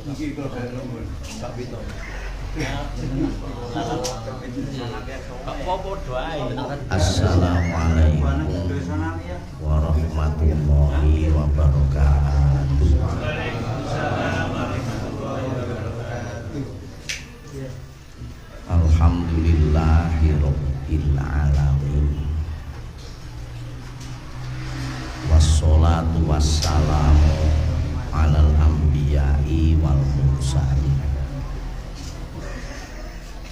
Iki kok gak nomor. Sak pito. Assalamualaikum warahmatullahi wabarakatuh. Alhamdulillahirabbil alamin. Wassalatu wassalamu alal anbiya'i wal mursalin.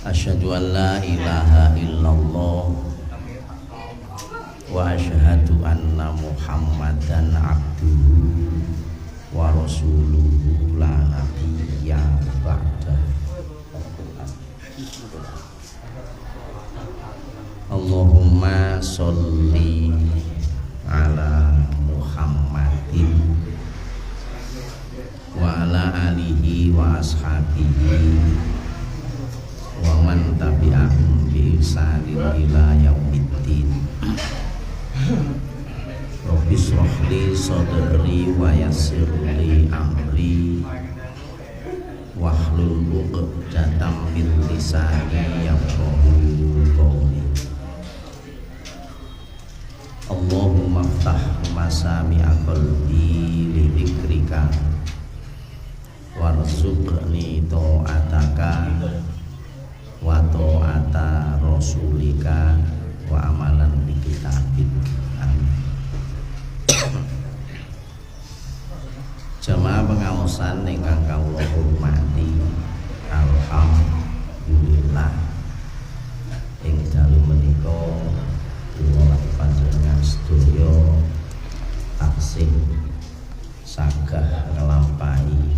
Asyhadu an la ilaha illallah wa asyhadu anna Muhammadan abduhu wa rasuluhu la nabiyya ba'da. Allahumma sholli ala Muhammadin wa ala alihi wa ashabihi wa man tabi'ahum bi ihsanin ila yaumiddin. Rabbi shrah li sadri wa yassir li amri wahlul 'uqdatam min lisani yafqahu qawli. Allahumma ftah masami'a qalbi li dzikrika warzuqni ta'ataka wa ta'ata rasulika wa amalan bi kitabik. Amin. Jamaah pengaosan ingkang kawula hormati, alhamdulillah ing dalu menika kula panjenengan sedaya taksih sagah nglampahi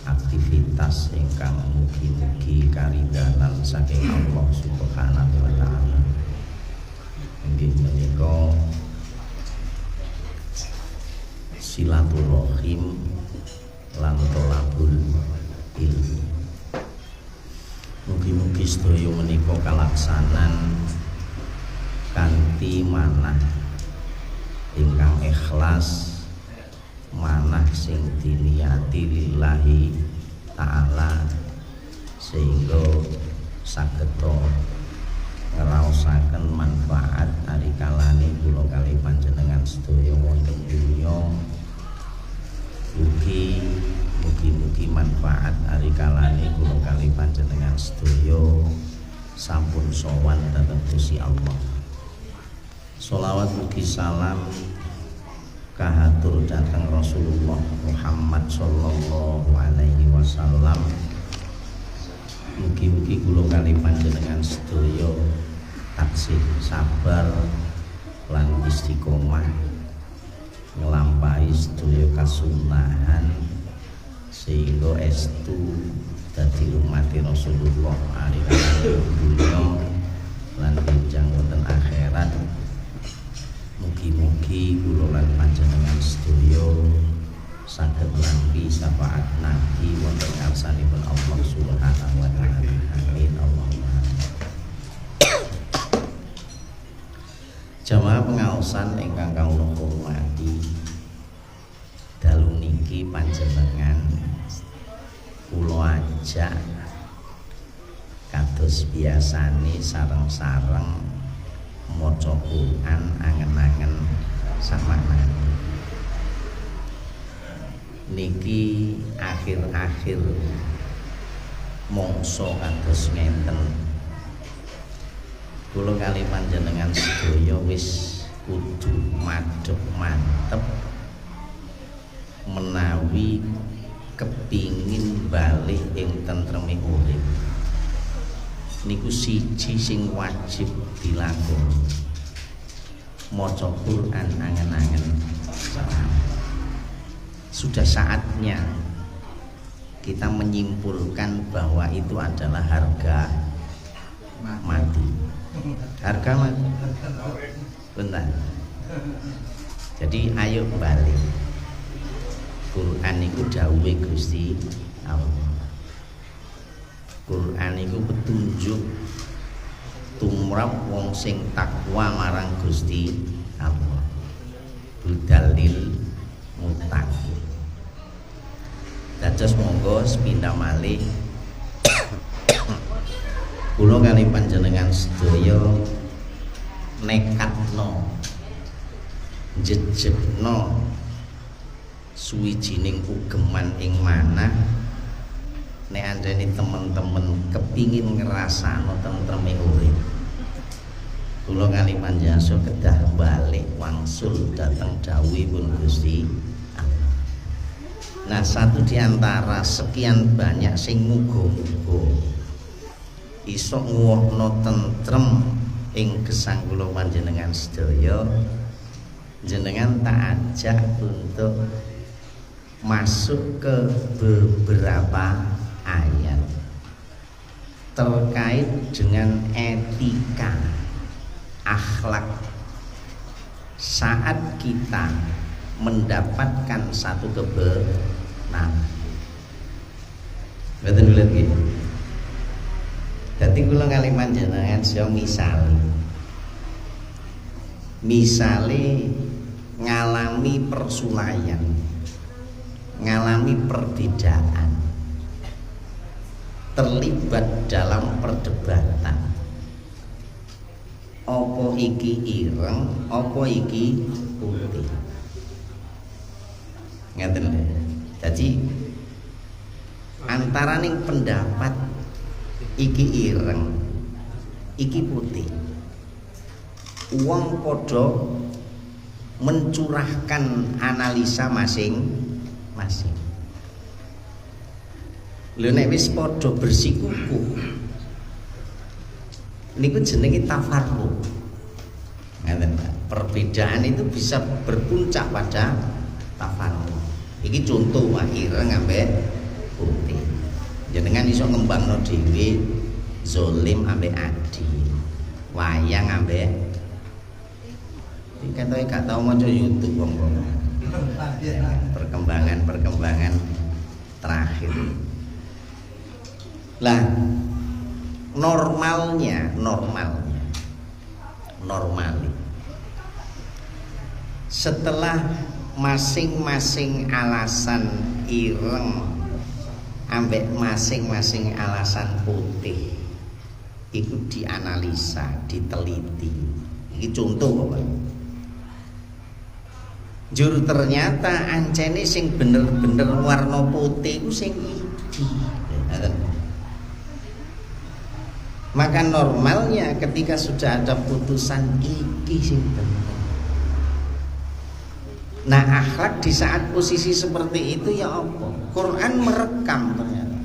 aktivitas ingkang mugi-mugi karidhanan saking Allah Subhanahu wa taala. Inggih menika silaturahim lan thalabul ilmi. Mugi-mugi sedaya menika kalaksanan kanthi manah ingkang ikhlas, manah sing diniati lillahi ta'ala, sehingga sageta ngraosaken manfaat ari kalane kula kalih panjenengan sedaya wonten donya. Mugi-mugi manfaat ari kalane kula kalih panjenengan sedaya sampun sowan dhateng Gusti Allah. Sholawat mugi salam kahatur dhateng Rasulullah Muhammad sallallahu alaihi wasallam. Mugi-mugi kula kalih panjenengan sedaya taksih sabar lan istiqomah nglampahi sedaya kasunahan sehingga estu dadi umat Rasulullah ari dunya lan benjang wonten akhirat. Mugi-mugi kula lan panjenengan sedaya saged nampi syafaat Nabi wonten ngarsanipun Allah Subhanahu wa taala. Amin Allahumma. Jamaah pengaosan ingkang kawula hormati, dalu niki panjenengan kula ajak kados biasane sareng-sareng maca Quran angen-angen samanane. Niki akhir-akhir mangsa kados ngenten, kula kalih panjenengan sedaya wis kudu madhep mantep menawi kepingin balik ing tentreme urip. Niku siji sing wajib dilakoni, maca Quran angen-angen. Sudah saatnya kita menyimpulkan bahwa itu adalah harga mati. Harga mati. Benar. Jadi ayo balik. Quran itu dawuhe Gusti Allah. Quran itu petunjuk tumrap wong sing takwa marang Gusti Allah. Budalil muttaqin. Dados monggo sepindah malih kula kali panjenengan sedaya nekatno jejegno suwijining ugeman ing manah nek andene temen-temen kepingin ngrasakno tentreme urip. Kula kali panjenengan kedah balik wangsul dateng dawuhipun Gusti Allah. Nah, satu di antara sekian banyak sing muga-muga iso nguwahno tentrem ing gesang kula panjenengan sedaya, jenengan tak ajak untuk masuk ke beberapa ayat terkait dengan etika akhlak saat kita mendapatkan satu kebenaran. Betul lagi. Dadi kula kali panjenengan yo misale ngalami persulayan, ngalami perbedaan, terlibat dalam perdebatan. Apa iki ireng, apa iki putih. Ngaten lho. Jadi antaraning pendapat iki ireng, iki putih. Wong padha mencurahkan analisa masing-masing. Lho nek wis padha bersikukuh niku jenenge tafarruq. Perbedaan itu bisa berpuncak pada tafarruq. Iki contoh wae ireng ambek putih. Jenengan iso ngembangno dhewe zalim ambek adil, wayang ambek iki katoke gak tau maca YouTube wong-wong. Perkembangan terakhir. Lah normalnya setelah masing-masing alasan ireng ambek masing-masing alasan putih itu dianalisa, diteliti. Ini contoh apa? Jur ternyata ancene sing bener-bener warna putih itu sing iki. Maka normalnya ketika sudah ada putusan iki sing bener. Nah, akhlak di saat posisi seperti itu ya apa? Quran merekam ternyata.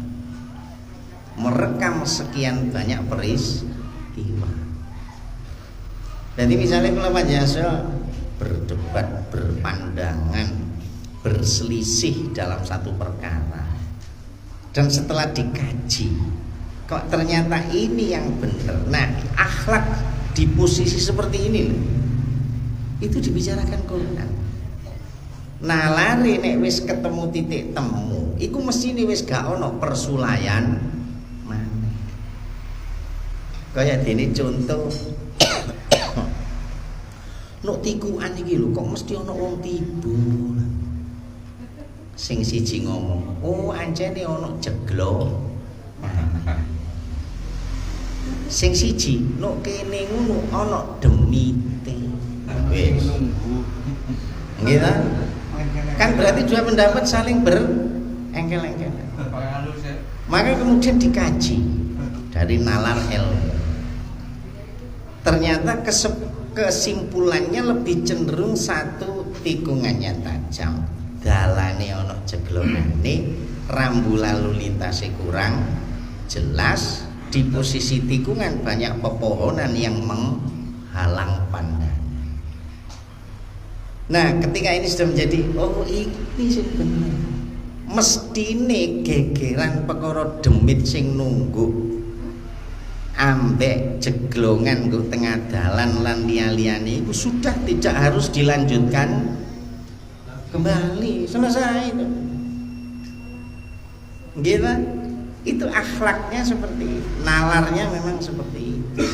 Merekam sekian banyak peristiwa. Jadi misalnya kalau Pak Jaso berdebat, berpandangan, berselisih dalam satu perkara, dan setelah dikaji kok ternyata ini yang benar. Nah, akhlak di posisi seperti ini loh, itu dibicarakan Quran. Nah, lari nek wis ketemu titik temu, iku mesti wis gak ono persulayan maneh. Kaya dene contoh nuk tikuan iki lho kok mesti ono wong tiba. Sing siji ngomong, "Oh, ancene ono jeglo." Sing siji, nuk kene ngono ono demite. Wis. Nggih ta? Kan berarti dua pendapat saling berengkel-engkelan. Maka kemudian dikaji dari nalar ilmu. Ternyata kesimpulannya lebih cenderung satu, tikungannya tajam, dalane ono jeglonane, rambu lalu lintasnya kurang jelas, di posisi tikungan banyak pepohonan yang menghalang pandangan. Nah, ketika ini sudah menjadi oh ini sing bener. Mestine gegeran perkara demit sing nunggu ambek jeglongan nggo tengah dalan lan liya-liyane itu sudah tidak harus dilanjutkan kembali, selesai itu. Gitu. Itu akhlaknya seperti itu. Nalarnya memang seperti itu.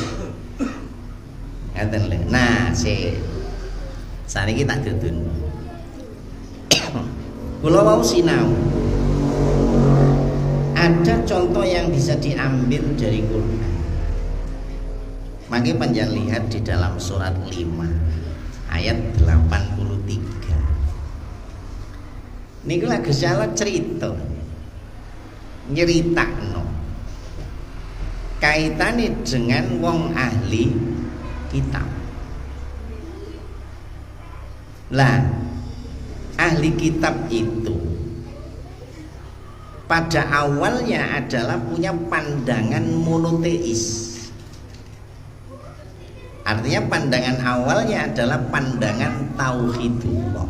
Nah, saat ini tak dudun. Kula wau sinau ada contoh yang bisa diambil dari Quran. Makanya panjang lihat di dalam surat 5 ayat 83. Niku lagi salah cerita, nyeritakno kaitane dengan wong ahli kitab. Lah, ahli kitab itu pada awalnya adalah punya pandangan monoteis. Artinya pandangan awalnya adalah pandangan tauhidullah.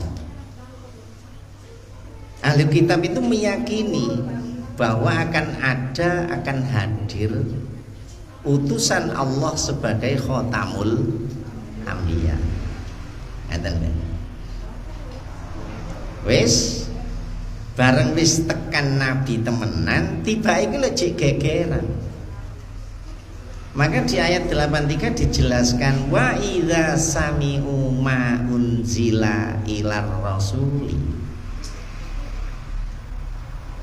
Ahli kitab itu meyakini bahwa akan hadir utusan Allah sebagai khotamul anbiya. Wis bareng wis tekan nabi temenan, tiba iku lek gegeran. Maka di ayat 83 dijelaskan wa idza sami'u ma unzila ilar rasuli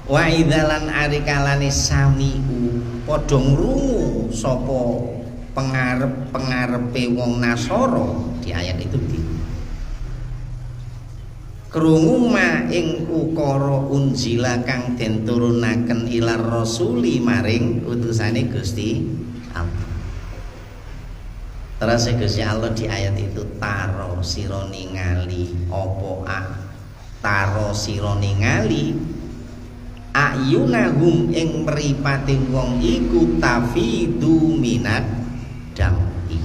wa idzalan arikalane sami'u padha ngrungu sapa pengarep-pengarepe wong Nasara. Di ayat itu krungu ma ing ukara unzila kang den turunaken ilar rasuli maring utusane Gusti Allah. Terus Gusti Allah di ayat itu taro sira ningali apa taro sira ningali ayunahum ing mripate wong iku tafidu minat dam'i.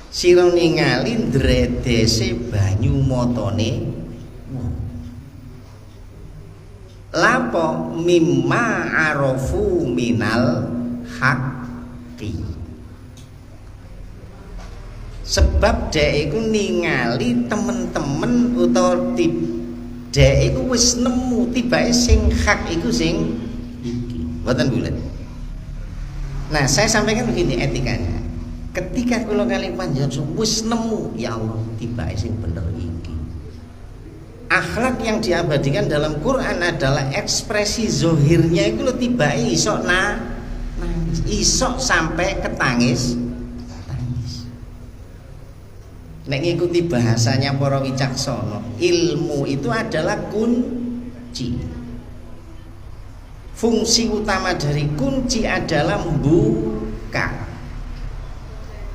Sira ningali ndredese banyu matane wong. Lapo mimma arafu minal haqqi. Sebab dhek iku ningali temen-temen utawa dhek iku wis nemu tibake sing hak iku sing iki. Mboten bulet. Nah, saya sampaikan begini etikanya. Ketika kula kali panjenengan wis nemu, ya Allah, tibake sing bener iki. Akhlak yang diabadikan dalam Quran adalah ekspresi zohirnya itu lo tibake iso nangis, iso sampai ketangis. Nek ngikuti bahasanya para wicaksana, ilmu itu adalah kunci. Fungsi utama dari kunci adalah membuka.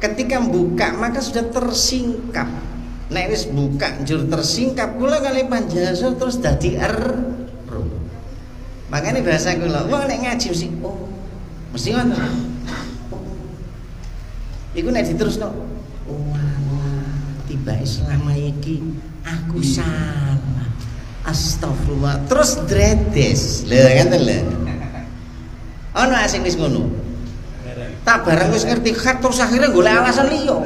Ketika membuka maka sudah tersingkap. Nek wis buka njur tersingkap kula kali panjenengan terus dadi ero. Makanya bahasa kula, wong nek ngaji mesti mesti ngoten. Iku nek diterusno, tiba selama iki aku salah. Astagfirullah. Terus dredes. Lha ngoten lho. Ono asing wis ngono. Tak bareng wis ngerti khat terus akhirnya golek alasan liya.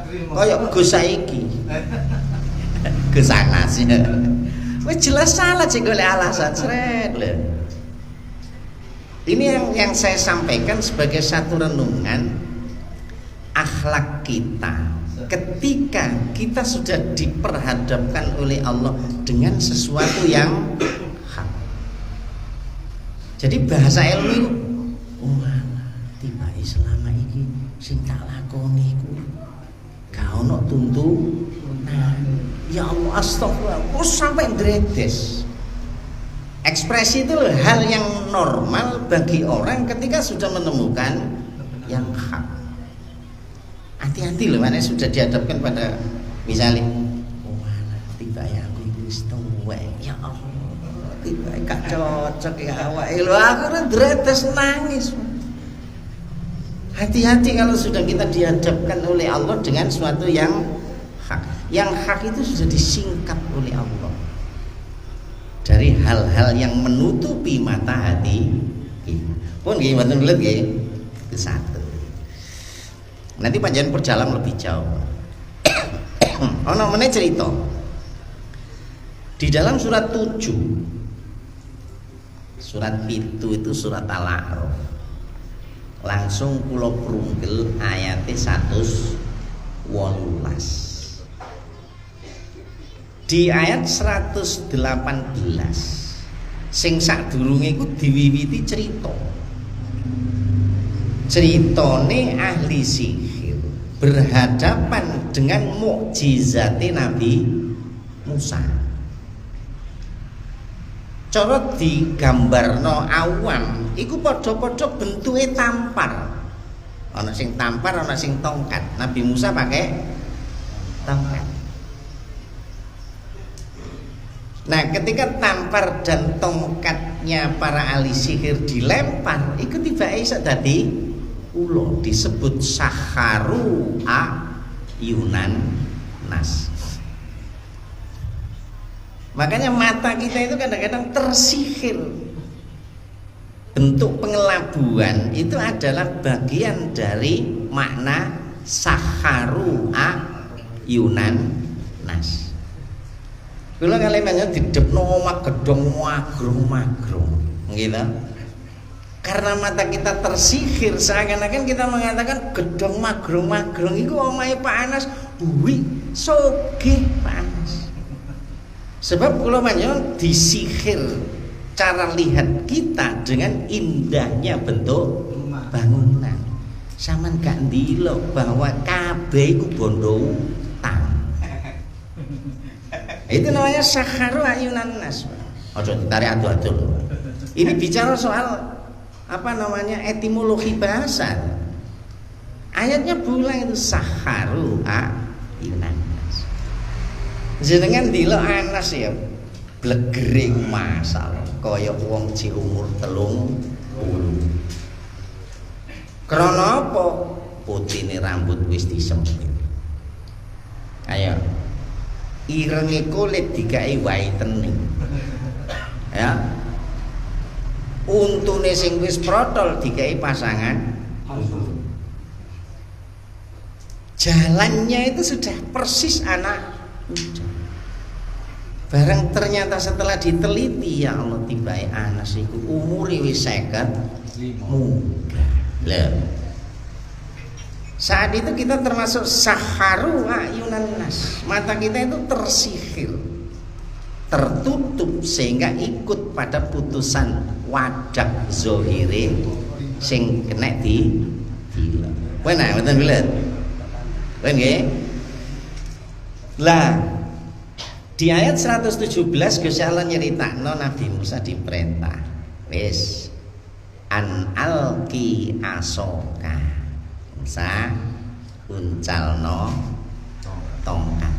Kaya Gus saiki. Gus Anas. Wis jelas salah sing golek alasan sret lho. Ini yang saya sampaikan sebagai satu renungan akhlak kita ketika kita sudah diperhadapkan oleh Allah dengan sesuatu yang hak. Jadi bahasa ilmu itu tiba selama ini sing tak lakoni iku gak ono tuntunan. Ya Allah, astagfirullah, terus sampai dredes. Ekspresi itu hal yang normal bagi orang ketika sudah menemukan yang hak. Hati-hati loh, mana sudah dihadapkan pada misalnya tiba ya aku wis tuwek, ya Allah, tiba gak cocok ya awake lho, aku dredes nangis. Hati-hati kalau sudah kita dihadapkan oleh Allah dengan sesuatu yang hak. Yang hak itu sudah disingkap oleh Allah dari hal-hal yang menutupi mata hati kita. Pun nggih mboten belet nggih. Itu satu. Nanti panjenengan perjalanan lebih jauh. Ono meneh cerita. Di dalam surat 7. Surat 7 itu surat Al-A'raf. Langsung kula prunggel ayate 118. di ayat 118 sing sadurunge iku diwiwiti ceritane ahli sihir berhadapan dengan mukjizate Nabi Musa. Cara digambarno awam iku padha-padha bentuke tampar. Ana sing tampar, ana sing tongkat. Nabi Musa pakai tongkat. Nah, ketika tampar dan tongkatnya para ahli sihir dilempar, iku tibake iso dadi ula, disebut Sakharu Yunan Nas. Makanya mata kita itu kadang-kadang tersihir. Bentuk pengelabuan itu adalah bagian dari makna Sakharu Yunan Nas. Kula kali banyak didepno omah gedhong magrung-magrung, gitu. Karena mata kita tersihir, seakan-akan kita mengatakan gedhong magrung-magrung iku omahe Pak Anas, buwi sogih Pak Anas. Sebab kula banyak disihir cara lihat kita dengan indahnya bentuk bangunan. Saman gak ndelok bahwa kabeh iku bondo utang. Itu namanya Sakharu Yunan Nas. Ojo ditarik adu-adu. Ini bicara soal apa namanya etimologi bahasa. Ayatnya berulang itu Sakharu Yunan Nas. Jenengan ndelok Anas ya blegering masal kaya wong ci umur 30. Krana apa? Putine rambut wis disempit. Ayo irenge kulit digawe whitening. Ya. Untune sing wis protol digawe pasangan. Jalannya itu sudah persis anak muda. Barang ternyata setelah diteliti, ya Allah, tibae Anas iku umure wis 50 muda. Lah. Saat itu kita termasuk Sakharu Yunan Nas. Mata kita itu tersihir, tertutup sehingga ikut pada putusan wadak zohire sing kena di gila. Wena mboten bilet. Wen nggih. Lah di ayat 117 Gusti Allah nyeritakno Nabi Musa diperintah wis an alqi asoka. Musa uncalno tongkat.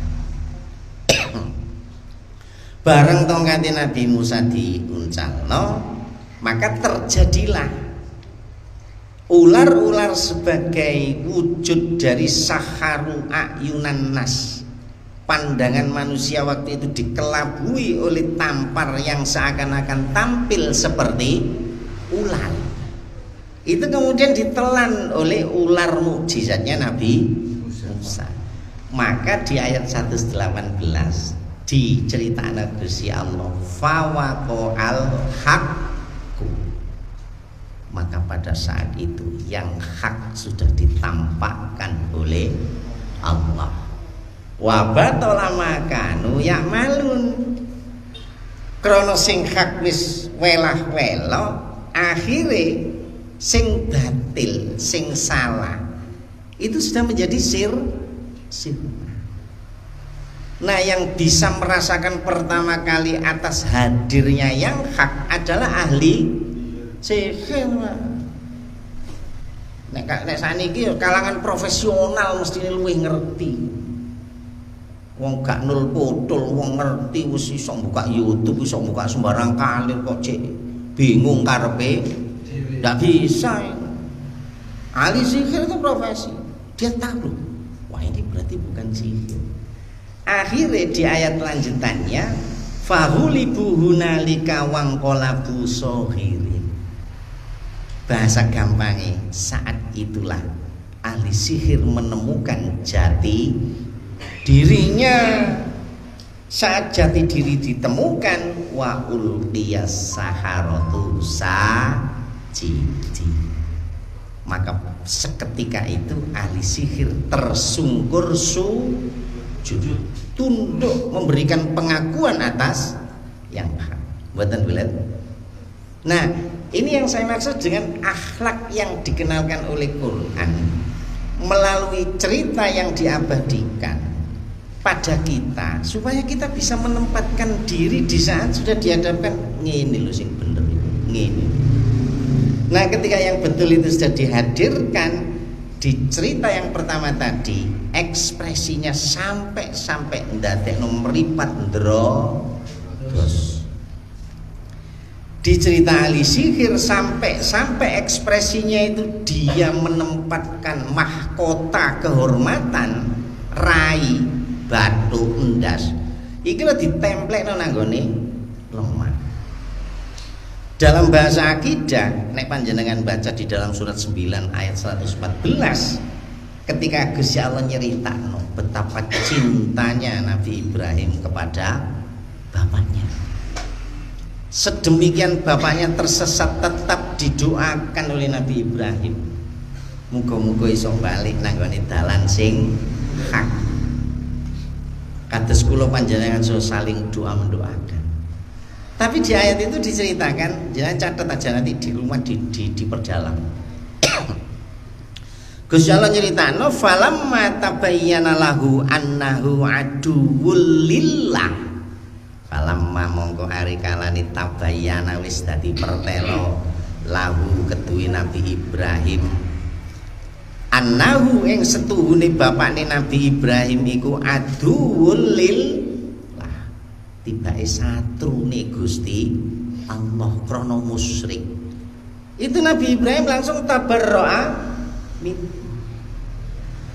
Bareng tongkat Nabi Musa diuncalno, maka terjadilah ular-ular sebagai wujud dari Sakharu Yunan Nas. Pandangan manusia waktu itu dikelabui oleh tampar yang seakan-akan tampil seperti ular. Itu kemudian ditelan oleh ular mukjizatnya Nabi Musa. Maka di ayat 118 diceritakan Gusti Allah fawaqa'al haqqu. Maka pada saat itu yang hak sudah ditampakkan oleh Allah. Wa batala makanu ya'malun. Krana sing hak wis welah-welo, akhire sing batil, sing salah itu sudah menjadi sir. Nah, yang bisa merasakan pertama kali atas hadirnya yang hak adalah ahli sihir. Nek saniki kalangan profesional mesti luwih ngerti. Wong gak nul potul, wong ngerti wis iso buka YouTube, iso buka sembarang kali kok cek bingung karepe. Nggak bisa. Ahli sihir itu profesi. Dia tahu, wah ini berarti bukan sihir. Akhirnya di ayat lanjutannya, fahulibu hunalika wangqalabu sohirin. Bahasa gampangnya, saat itulah ahli sihir menemukan jati dirinya. Saat jati diri ditemukan, wa ulqiyas saharatu sajidin. Maka seketika itu ahli sihir tersungkur sujud. sujud, tunduk, memberikan pengakuan atas yang hak. Mboten bulet. Nah, ini yang saya maksud dengan akhlak yang dikenalkan oleh Quran melalui cerita yang diabadikan pada kita, supaya kita bisa menempatkan diri di saat sudah dihadapkan ngene lho sing bener ngene. Nah, ketika yang betul itu sudah dihadirkan di cerita yang pertama tadi, ekspresinya sampai ndadekno mripat ndros. Di cerita ahli sihir sampai ekspresinya itu dia menempatkan mahkota kehormatan rai batu endas. Iki lho ditemplekno nanggone lemah. Dalam bahasa akidah, nek panjenengan baca di dalam surat 9 ayat 114, ketika Gusti Allah nyeritakno betapa cintanya Nabi Ibrahim kepada bapaknya. Sedemikian bapaknya tersesat tetap didoakan oleh Nabi Ibrahim. Muga-muga iso balik nang gone dalan sing hak. Kados kula panjenengan so saling doa mendoakan. Tapi di ayat itu diceritakan, jangan catat aja nanti di rumah diperdalam. Gusti Allah nyeritakno falamma tabayyana lahu annahu aduwwul lillah. Falamma mongko ari kalane tabayyana wis dadi pertelo lahu keduwe Nabi Ibrahim annahu ing setuhune bapakne Nabi Ibrahim iku aduwwul lillah, tibake satrune Gusti Allah krana musyrik. Itu Nabi Ibrahim langsung tabarro'a.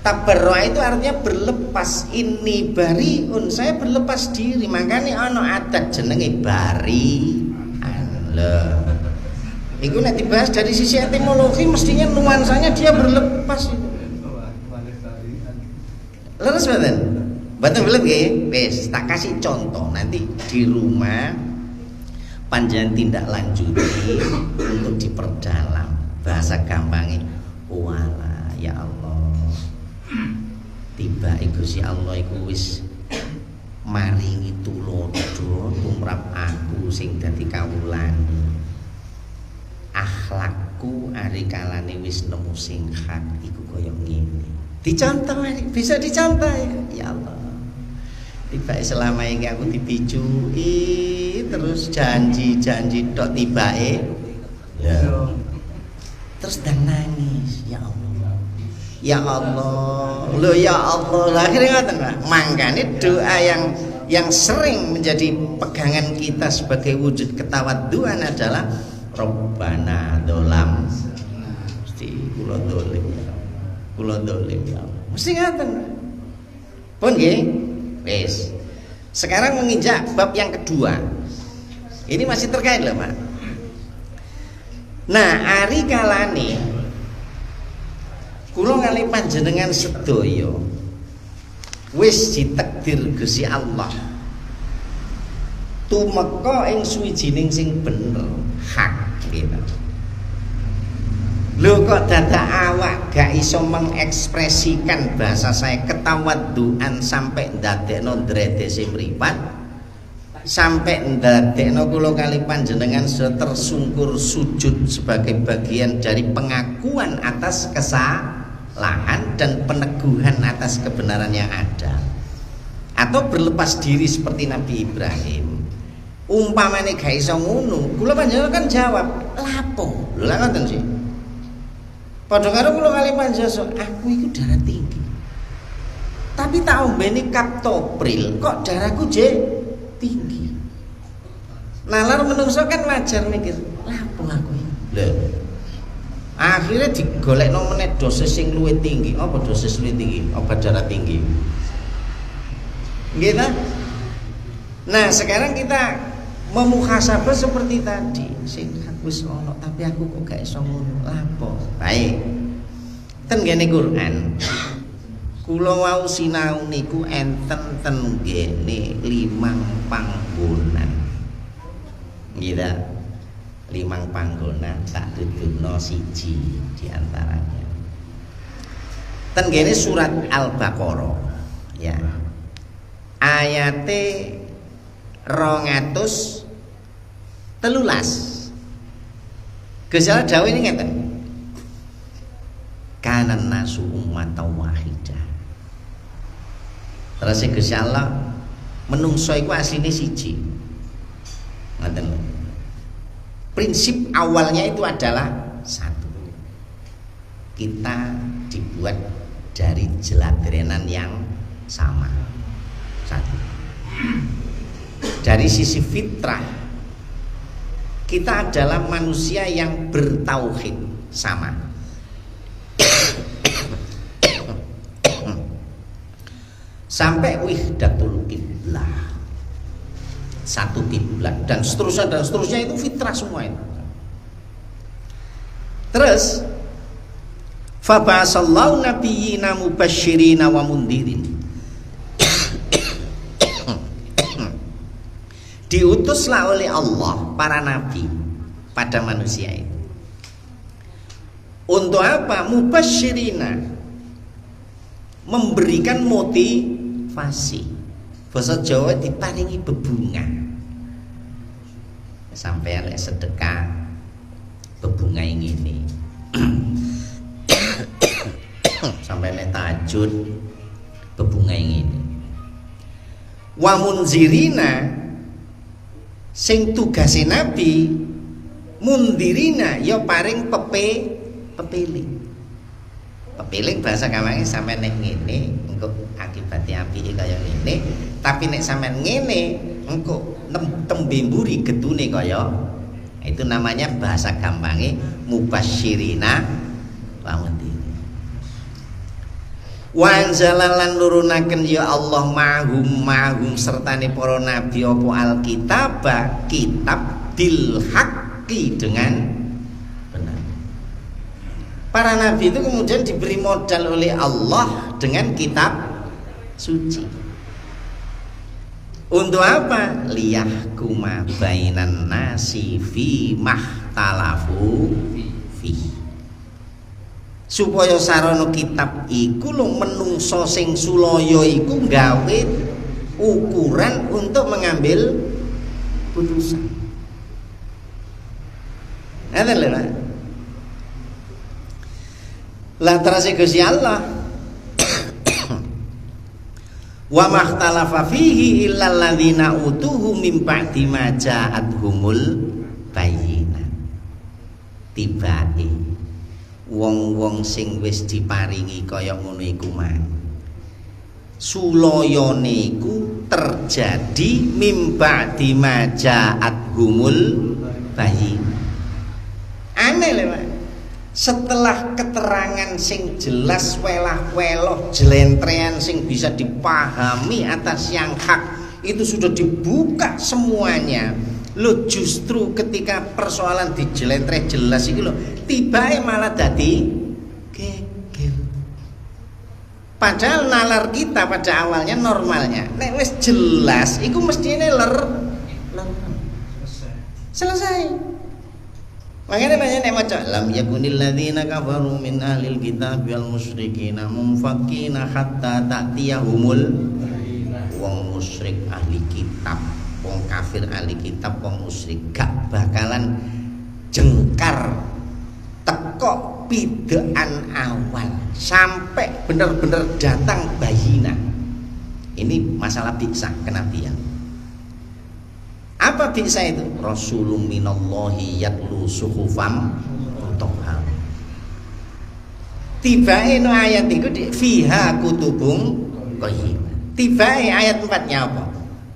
Tabarro'a itu artinya berlepas. Ini bariun, saya berlepas diri. Makanya ono adat jenenge bari'an. Lho. Iku nek dibahas dari sisi etimologi mestinya nuansanya dia berlepas itu. Leres mboten? Mboten belum nggih? Wis, tak kasih contoh nanti di rumah panjenengan tindak lanjuti untuk diperdalam. Bahasa gampangnya wala ya Allah. Tiba Gusti Allah iku wis maringi tulodo tumrap aku sing dadi kawulane. Akhlakku ari kalane wis nemu sing hak iku kaya ngene. Dicontoh, bisa dicontoh ya Allah. Tiba selama ini aku dipijui terus janji tok tibake ya. Terus dan nangis ya Allah. Ya Allah, lo ya Allah. Akhirnya ngoten, Pak. Mangkane doa yang sering menjadi pegangan kita sebagai wujud ketawadhuan adalah Rabbana dolam. Mesti kula dolim ya Allah. Mesti ngoten. Pun nggih. Wis. Sekarang menginjak bab yang kedua. Ini masih terkait loh, Pak. Nah, ari kalane kula ngali panjenengan sedaya wis ditakdir Gusti Allah tumeka ing suwijining sing bener hak gitu. Lho kok dadak awak gak iso mengekspresikan bahasa saya ketawadhuan sampai ndadekno ndredese mripat, sampai ndadekno kula kali panjenengan sudah tersungkur sujud sebagai bagian dari pengakuan atas kesalahan dan peneguhan atas kebenaran yang ada, atau berlepas diri seperti Nabi Ibrahim. Umpamane gak iso ngono, kula panjenengan kan jawab lapo lho lha ngoten sih. Padha karo kula kali panjenengan aku iku darah tinggi, tapi tak ombeni kaptopril kok darahku jek tinggi. Nalar menungso kan wajar mikir, lapo aku iki. Lho. Akhirnya digolekno meneh dosis sing luwih tinggi. Apa dosis luwih tinggi? Obat darah tinggi. Nggih ta? Nah, sekarang kita memuhasabah seperti tadi. Sing wis ono tapi aku kok gak iso ngono. Lapo? Baik. Ten ngene Quran. Kula wau sinau niku enten ten ngene 5 panggonan. Nggih ta? 5 panggonan tak duduhno siji di antaranya. Ten ngene surat Al-Baqarah ya. ayate 213. Gusti Allah dawuh ini ngeten. Kanan nasu ummatan wahidah. Terus Gusti Allah menungso iku asline siji. Ngoten. Prinsip awalnya itu adalah satu. Kita dibuat dari jeladrenan yang sama. Satu. Dari sisi fitrah kita adalah manusia yang bertauhid sama. Sampai wihdatul qiblah, satu kiblat dan seterusnya itu fitrah semua itu. Terus faba'asallahu nabiyyina mubasysyirina wa mundhirin. Diutuslah oleh Allah para nabi pada manusia itu. Untuk apa? Mubasysyirina, memberikan motivasi. Basa Jawa diparingi bebunga. Sampai lek sedekah bebunga ini. Sampai lek tahajud bebunga ini. Wa munzirina, sing tugase nabi, mundirina ya paring pepeling. Pepeling bahasa gampangnya sampean nek ngene engko akibate apike kaya ngene, tapi nek sampean ngene engko tembe mburi gedune kaya itu namanya bahasa gampangnya mubasysyirina wa mundirin. Wa anzalalan nurunaken ya Allah mahum sertane para nabi apa alkitab, kitab bil haqqi, dengan benar. Para nabi itu kemudian diberi modal oleh Allah dengan kitab suci. Untuk apa? Liyahkuma bainan nasi fi mahtalafu fi, supaya sarana kitab iku lho menungso sing sulaya iku gawe ukuran untuk mengambil putusan. Ada lho. Lah terus Gusti Allah wa makhtalafa fihi illal ladzina utuhu min ba'di ma ja'atuhumul bayyinah. Tibae wong-wong sing wis diparingi kaya ngono iku mang sulayane iku terjadi mim ba'di ma ja'atuhumul bayyinah. Aneh lho, Pak. Setelah keterangan sing jelas welah-weloh jelentrean sing bisa dipahami atas yang hak itu sudah dibuka semuanya. Lo justru ketika persoalan dijelentreh jelas iki lho, tibae malah dadi geger. Padahal nalar kita pada awalnya normalnya nek wis jelas iku mestine selesai. Makanya banyak yang macam lam yakunil ladzina kafaru min ahlil kitab wal musyrikina munfakina hatta ta'tiyahumul, wong musyrik ahli kitab, wong kafir ahli kitab, wong musyrik gak bakalan jengkar teko bid'an awal sampai benar-benar datang bayina. Ini masalah biksah kenabian. Apa bisa itu? Rasulun minallahi yatlu suhufam mutahhar. Tibae no ayat iku fiha kutubung qayyimah. Tibae ayat 4-nya apa?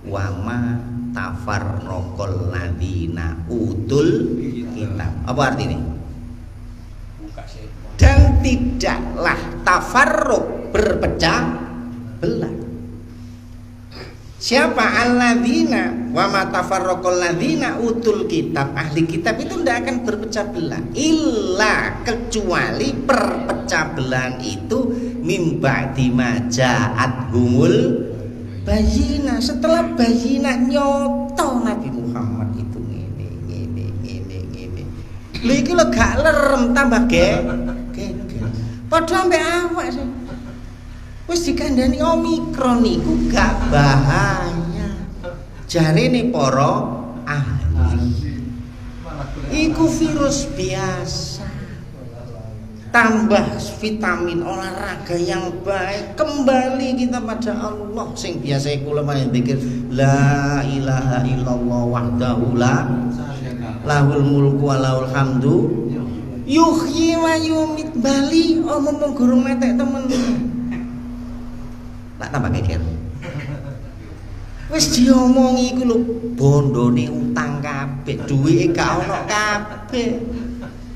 Wa ma tafarraqal ladina utul kitab. Apa artinya? Dan tidaklah tafarruq, berpecah belah. Siapa? Alladzina wa ma tafarraqal ladzina utul kitab. Ahli kitab itu tidak akan berpecah belah illa, kecuali perpecah belahan itu mim ba'di ma ja'atuhumul bayyinah. Setelah bayyinah nyoto Nabi Muhammad itu ngene. Lha iki lho gak lerem tambah geger. Padha ambek awak sih. Wis dikandani Omikron iku gak bahaya. Jarene para ahli. Iku virus biasa. Tambah vitamin, olahraga yang baik, kembali kita pada Allah sing biasa kula main zikir la ilaha illallah wahdahu la lahul mulku wa lahul hamdu yuhyi wa yumit. Bali omong gurung metek temen. Tak tambah geger. Wis diomongi iku lho bondone utang kabeh, duwike gak ono kabeh.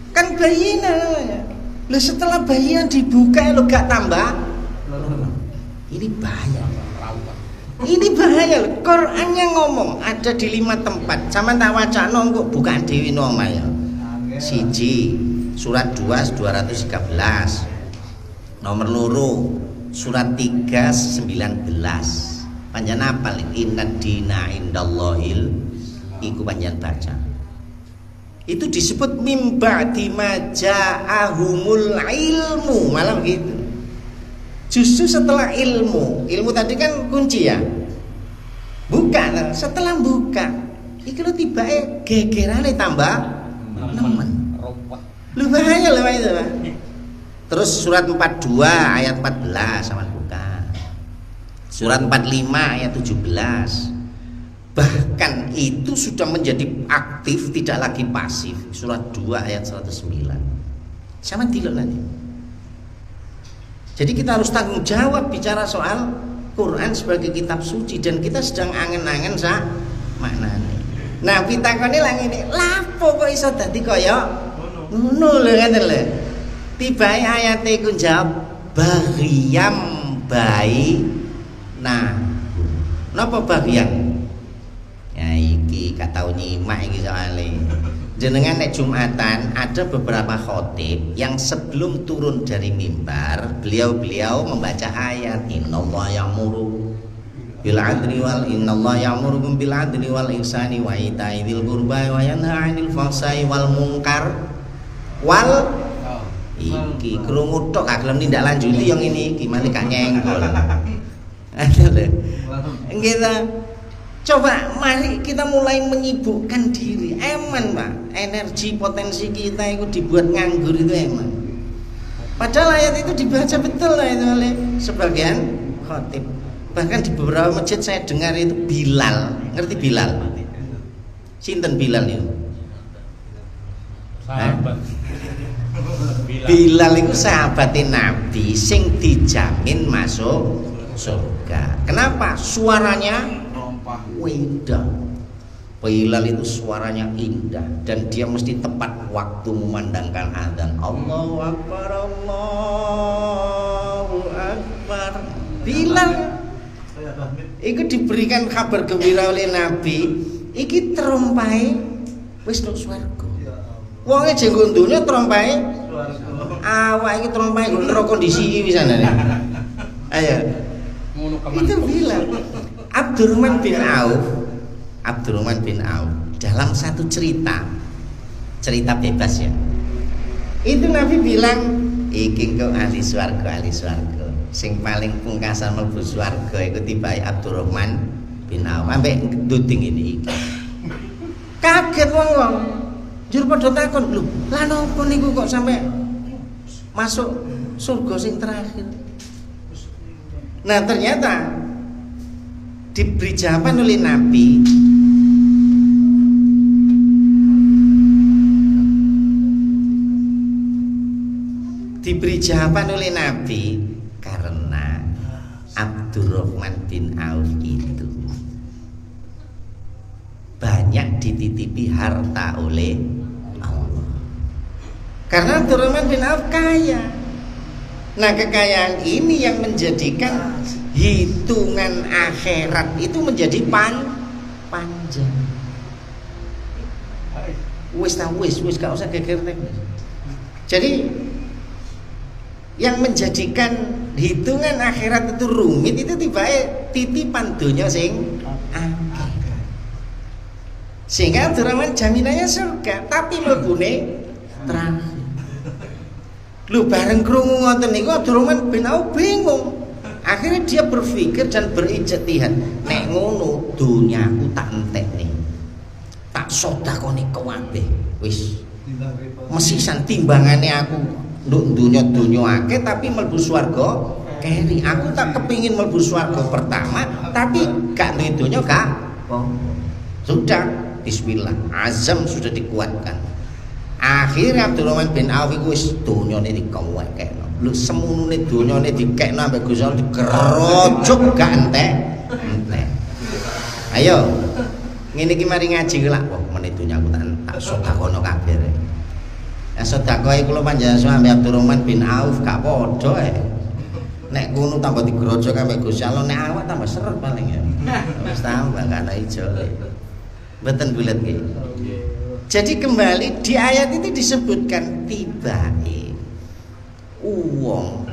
Kan bayinan namanya. Lah setelah bayian dibuka lo gak tambah. Ini bahaya. Ini bahaya loh. Qurannya ngomong ada di 5 tempat. Sama tak wacana kok bukaan dewi noma ya. Siji surat 2 213. Nomor loro surat 3 19. Panjang apal inna dina indallahil iku panjang baca. Itu disebut mimba dimaja'ahumul ilmu, malah begitu. Justru setelah ilmu tadi kan kunci ya. Buka, setelah buka, itu tiba gegerane tambah nemen. Lu bahaya loh itu, Pak. Terus surat 42 ayat 14 sama buka. Surat 45 ayat 17. Bahkan itu sudah menjadi aktif, tidak lagi pasif. Surat 2 ayat 109. Sama tilok nanti. Jadi kita harus tanggung jawab bicara soal Quran sebagai kitab suci. Dan kita sedang angen-angen sa maknane. Nah pitakone lang ini lapo kok iso dadi kaya ngono lho ngene lho. Tibae ayate iku jawab baghyam bai. Nah, napa bagyam? Ya iki gak tau nyimak iki soalnya. Jenengan nek Jumatan ada beberapa khotib yang sebelum turun dari mimbar beliau membaca ayat innallaha ya'muru bil 'adli wal innallaha ya'murukum bil 'adli wal ihsani wa ita'i dzil qurba wa yanha 'anil fahsai wal munkar wal iki krungu tok gak gelem tindak lanjuti yang ini gimana gak nyenggol. Ada lho. Kita coba mari kita mulai menyibukkan diri. Eman Pak, energi potensi kita itu dibuat nganggur itu eman. Padahal ayat itu dibaca betul lah itu oleh sebagian khotib. Bahkan di beberapa masjid saya dengar itu Bilal. Ngerti Bilal? Sinten Bilal itu? Sahabat. Bilal itu sahabatin Nabi sing dijamin masuk surga. Kenapa? Suaranya indah. Bilal itu suaranya indah dan dia mesti tepat waktu memandangkan azan. Allahu Akbar, Allahu Akbar. Bilal itu diberikan kabar gembira oleh Nabi. Iki terompai wis nang swarga. Wonge jenggon donya terompai awak iki terompai neraka kondisi iki wisanane. Ayo. Itu Bilal. Abdurrahman bin Auf dalam satu cerita bebas ya. Itu Nabi bilang, iki kau ahli swarga. Sing paling pungkasan mlebu swarga iku tibae Abdurrahman bin Auf. Ambek duding ini iki. Kaget wong-wong. Jur padha takon, "Lho, lah napa niku kok sampai masuk surga sing terakhir?" Nah, ternyata diberi jawaban oleh Nabi. Diberi jawaban oleh Nabi karena Abdurrahman bin Auf itu banyak dititipi harta oleh Allah. Karena Abdurrahman bin Auf kaya. Nah, kekayaan ini yang menjadikan hitungan akhirat itu menjadi panjang. Wis gak usah geger. Jadi yang menjadikan hitungan akhirat itu rumit itu tiba-tiba titipan dunia sing akhirat. Sehingga Abdurrahman jaminannya surga, tapi mlebune terakhir. Lu bareng krungu ngoten niku Abdurrahman bin Auf bingung. Akhirnya dia berpikir dan berijtihad, nek ngono dunyaku tak entekne. Tak sedakone kabeh. Wis mesisan timbangane aku nduk dunya akeh tapi mlebu swarga keri. Aku tak kepingin mlebu swarga pertama tapi gak duwe donya gak apa. Sudah bismillah, azam sudah dikuatkan. Akhirnya Abdurrahman bin Auf iku wis donyane dikewekno. Lho semunune donyane dikekno ambek Gusti Allah digerojok gak entek. Ayo. Ngene iki mari ngaji lak kok meneh donyaku tak sedakono kabeh. Ya sedekah iku lho panjenengan ambek Abdurrahman bin Auf gak padha ae. Nek ngono tambah digerojok ambek Gusti Allah, nek awak tambah seret paling ya. Wis tambah gak ana ijo. Mboten bulet nggih. Jadi kembali di ayat itu disebutkan tibae wong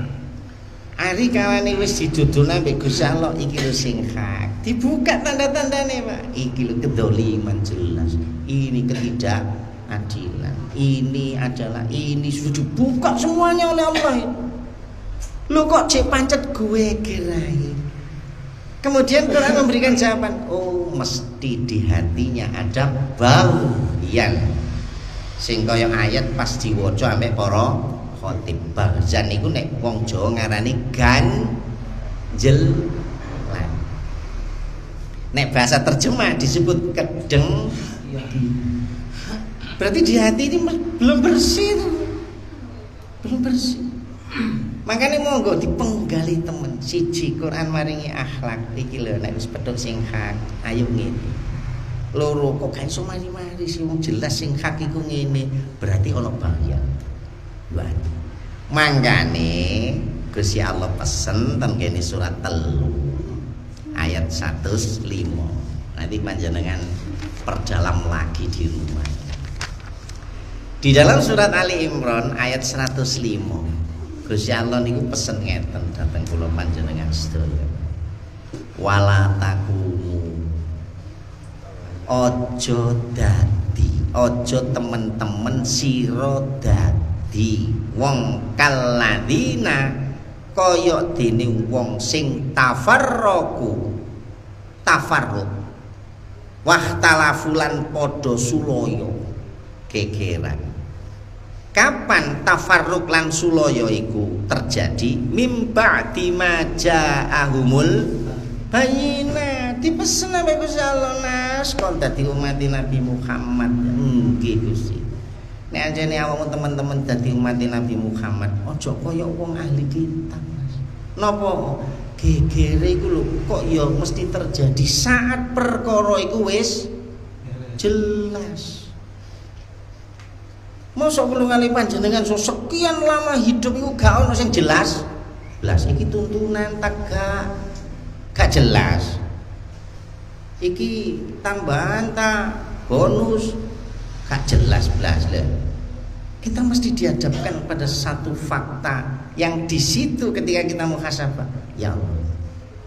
ari kawane wis didudulna mbek Gusti Allah iki lho sing hak. Dibuka tanda-tandane, Pak. Iki lho kedzaliman jelas. Ini ketidakadilan. Ini adalah ini sudah dibuka semuanya oleh Allah. Lu kok cek pancet gue kirain. Kemudian Quran memberikan jawaban, oh mesti di hatinya ada bagian sing kaya ayat pas diwaca ambek para khatib. Barzan niku nek wong Jawa ngarani ganjel. Nek bahasa terjemah disebut kedeng. Berarti di hati ini belum bersih. Belum bersih. Makanya monggo dipenggali temen. Siji Quran maringi akhlak iki lho nek wis pedhot sing hak, ayo ngene. Loro kok gak iso mari-mari sing jelas sing hak iku ngene, berarti ana bahaya. Mangkane Gusti Allah pesen ten kene surat 3 ayat 105. Nanti panjenengan perdalam lagi di rumah. Di dalam surat Ali Imran ayat 105. Gusti Allah niku pesen ngeten dhateng kula panjenengan sedaya. Wala takumu. Ojo dadi, ojo temen-temen sira dadi wong kaladina kaya dene wong sing tafarruq. Wahtalafulan padha sulaya gegeran. Kapan tafarruq lan sulaya iku terjadi? Mim ba'di ma ja'ahumul bayyinah. Dipesen ambek Gusti Allah nas kon dadi umat Nabi Muhammad. Nggih Gusti. Nek anjene awakmu teman-teman dadi umat Nabi Muhammad, aja kaya wong ahli kitab, Mas. Napa? Gegere iku lho kok ya mesti terjadi saat perkara iku wis jelas. Mosok kula ngali panjenengan sekian lama hidup iku gak ono sing jelas. Blas iki tuntunan tak gak jelas. Iki tambahan ta bonus gak jelas blas lho. Kita mesti dihadapkan pada satu fakta yang di situ ketika kita muhasabah, ya Allah,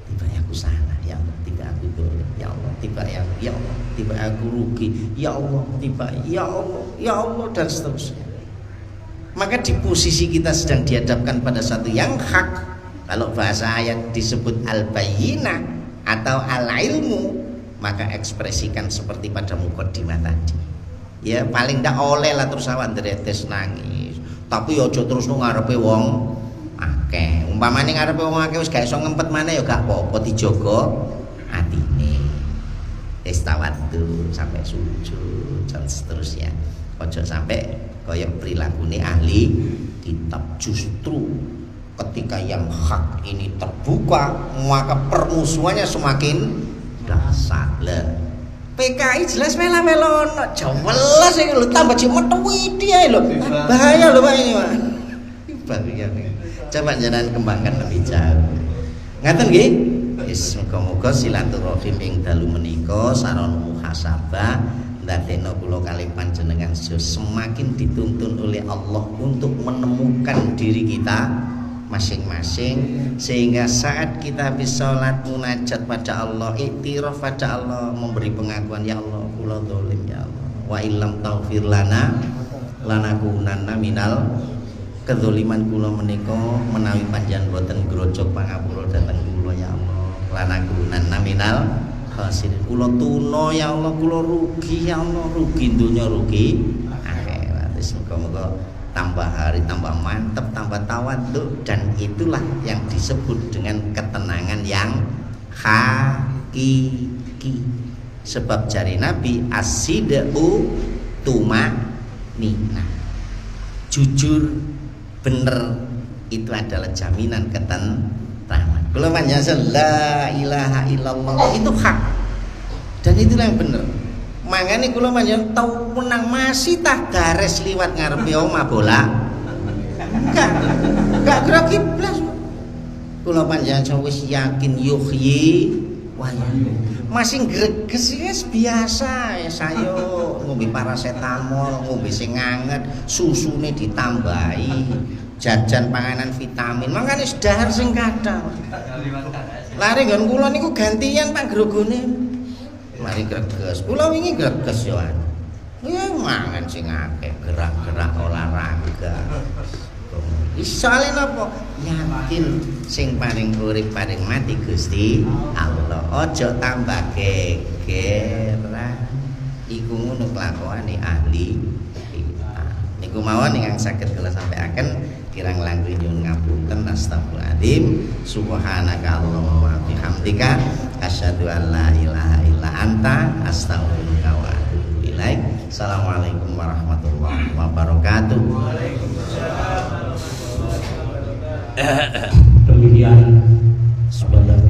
tiba aku salah, ya Allah, tiba aku dolim, ya Allah, tiba aku, ya Allah, tiba aku rugi, ya Allah, tiba, ya Allah, ya Allah, dan seterusnya. Maka di posisi kita sedang dihadapkan pada satu yang hak. Kalau bahasa ayat disebut al-bayyinah atau al-ilmu, maka ekspresikan seperti pada mukaddimah tadi. Ya paling ndak oleh lah terus awan dretes nangis. Tapi aja terus ngarepe wong akeh. Umpamane ngarepe wong akeh wis gak iso ngempet maneh ya gak apa-apa, dijaga atine. Istawatu sampai sujud dan seterusnya. Ojo sampai kaya prilakune ahli kitab. Justru ketika yang hak ini terbuka, maka permusuhannya semakin dahsyat. PKI jelas mela-melono, jelas iki lho tambah cimetwi dia lho. Bahaya lho Pak ini, Pak. Bahaya. Coba jenengan kembangkan lebih jauh. Ngaten nggih? Wis muga-muga silaturahim ing dalu menika sarana muhasabah ndadekno kula kalih panjenengan semakin dituntun oleh Allah untuk menemukan diri kita masing-masing, sehingga saat kita habis sholat munajat pada Allah, iktiraf pada Allah, memberi pengakuan, ya Allah kula zalim, ya Allah, wa illam taghfir lana lanakunanna minal Kedzaliman kula menika menawi panjenengan boten grojok pangapura dhateng kula ya Allah. Lanakunan naminal khasirin. Kula tuna ya Allah, kula rugi ya Allah, rugi dunya rugi akhirat. Semoga tambah hari tambah mantap, tambah tawadhu, dan itulah yang disebut dengan ketenangan yang hakiki. Sebab jari Nabi as-sidqu tumanina. Jujur, bener, itu adalah jaminan ketentraman. Kula panjenengan la ilaha illallah itu hak. Dan itulah yang bener. Mangane kula panjenengan tau menang masih tak garis liwat ngarepe omah bola. Enggak grogi blas. Kula panjenengan wis yakin yuhyi wa masih greges wis biasa ya sayo ngombe paracetamol, ngombe sing anget, susune ditambahi, jajan panganan vitamin. Mangkane dahar sing kathah. Lare nggon kula niku gantian Pak grogone. Mari greges. Kula wingi greges yo an. Ya mangan sing akeh, gerak-gerak olahraga. Isale napa? Yakin sing paling urip paling mati Gusti Allah. Aja tambah gegeran. Iku ngono kelakuane ahli kita. Niku mawon ingkang saged kula sampaikan kirang langkung nyuwun ngapunten astagfirullahaladzim. Subhanaka Allahumma wa bihamdika asyhadu an la ilaha illa anta astaghfiruka wa atubu ilaik. Assalamualaikum warahmatullahi wabarakatuh. Demikian sebentar